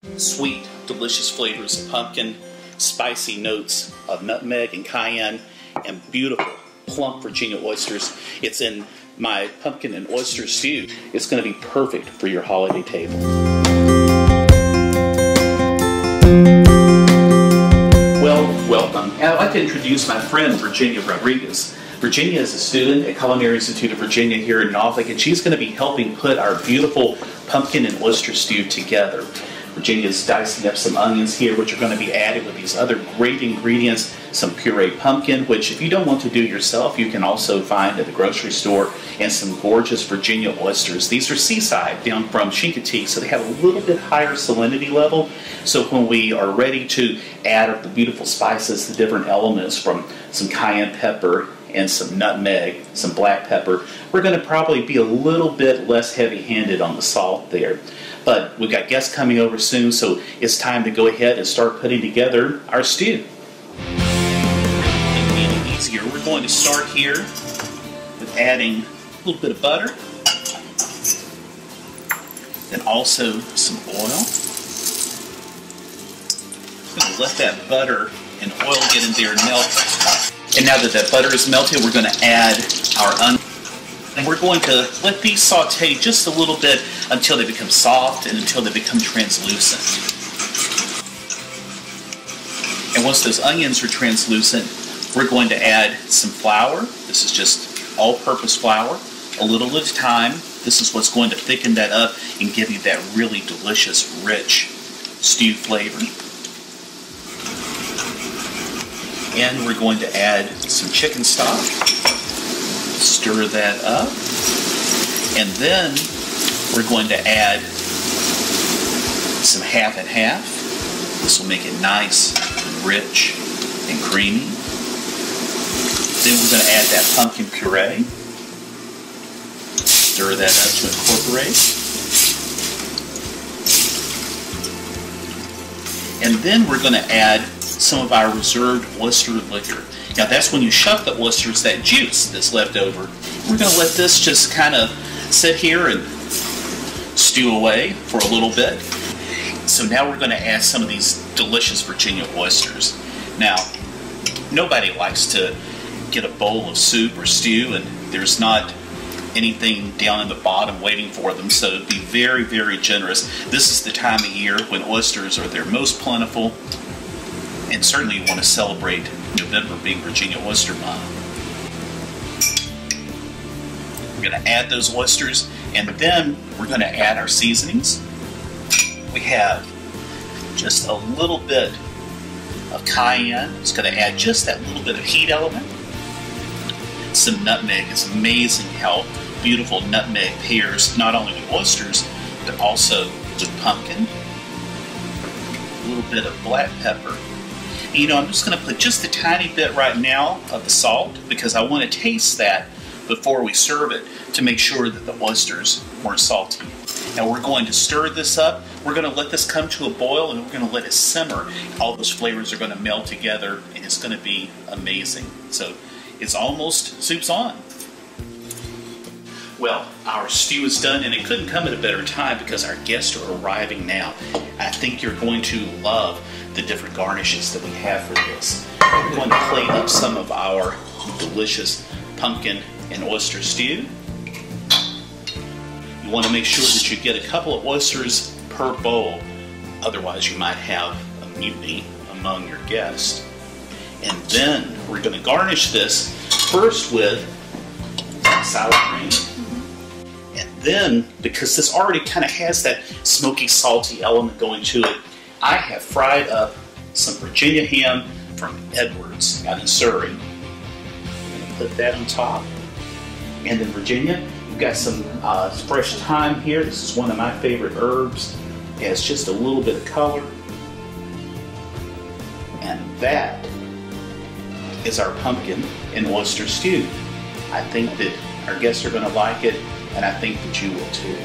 Sweet, delicious flavors of pumpkin, spicy notes of nutmeg and cayenne, and beautiful, plump Virginia oysters. It's in my pumpkin and oyster stew. It's going to be perfect for your holiday table. Well, welcome. I'd like to introduce my friend, Virginia Rodriguez. Virginia is a student at Culinary Institute of Virginia here in Norfolk, and she's going to be helping put our beautiful pumpkin and oyster stew together. Virginia's dicing up some onions here, which are going to be added with these other great ingredients, some puree pumpkin, which if you don't want to do yourself, you can also find at the grocery store, and some gorgeous Virginia oysters. These are seaside, down from Chincoteague, so they have a little bit higher salinity level. So when we are ready to add the beautiful spices, the different elements from some cayenne pepper and some nutmeg, some black pepper, we're going to probably be a little bit less heavy-handed on the salt there. But we've got guests coming over soon, so it's time to go ahead and start putting together our stew. To make it easier, we're going to start here with adding a little bit of butter, then also some oil. I'm going to let that butter and oil get in there and melt. And now that that butter is melted, we're going to add our onions. And we're going to let these saute just a little bit until they become soft and until they become translucent. And once those onions are translucent, we're going to add some flour. This is just all-purpose flour, a little at a time. This is what's going to thicken that up and give you that really delicious, rich stew flavor. And we're going to add some chicken stock. Stir that up, and then we're going to add some half and half. This will make it nice and rich and creamy. Then we're going to add that pumpkin puree. Stir that up to incorporate. And then we're going to add some of our reserved oyster liquor. Now that's when you shuck the oysters, that juice that's left over. We're going to let this just kind of sit here and stew away for a little bit. So now we're going to add some of these delicious Virginia oysters. Now, nobody likes to get a bowl of soup or stew and there's not anything down in the bottom waiting for them, so be very, very generous. This is the time of year when oysters are their most plentiful, and certainly you want to celebrate November being Virginia Oyster Month. We're going to add those oysters, and then we're going to add our seasonings. We have just a little bit of cayenne. It's going to add just that little bit of heat element. Some nutmeg. It's amazing how beautiful nutmeg pairs not only with oysters, but also with pumpkin. A little bit of black pepper. You know, I'm just going to put just a tiny bit right now of the salt because I want to taste that before we serve it to make sure that the oysters weren't salty. Now we're going to stir this up. We're going to let this come to a boil and we're going to let it simmer. All those flavors are going to meld together and it's going to be amazing. So it's almost soup's on. Well, our stew is done and it couldn't come at a better time because our guests are arriving now. I think you're going to love the different garnishes that we have for this. We're going to plate up some of our delicious pumpkin and oyster stew. You want to make sure that you get a couple of oysters per bowl, otherwise you might have a mutiny among your guests. And then we're going to garnish this first with sour cream. And then, because this already kind of has that smoky, salty element going to it, I have fried up some Virginia ham from Edwards out in Surry. I'm going to put that on top. And then Virginia, we've got some fresh thyme here. This is one of my favorite herbs. It has just a little bit of color. And that is our pumpkin and oyster stew. I think that our guests are going to like it, and I think that you will too.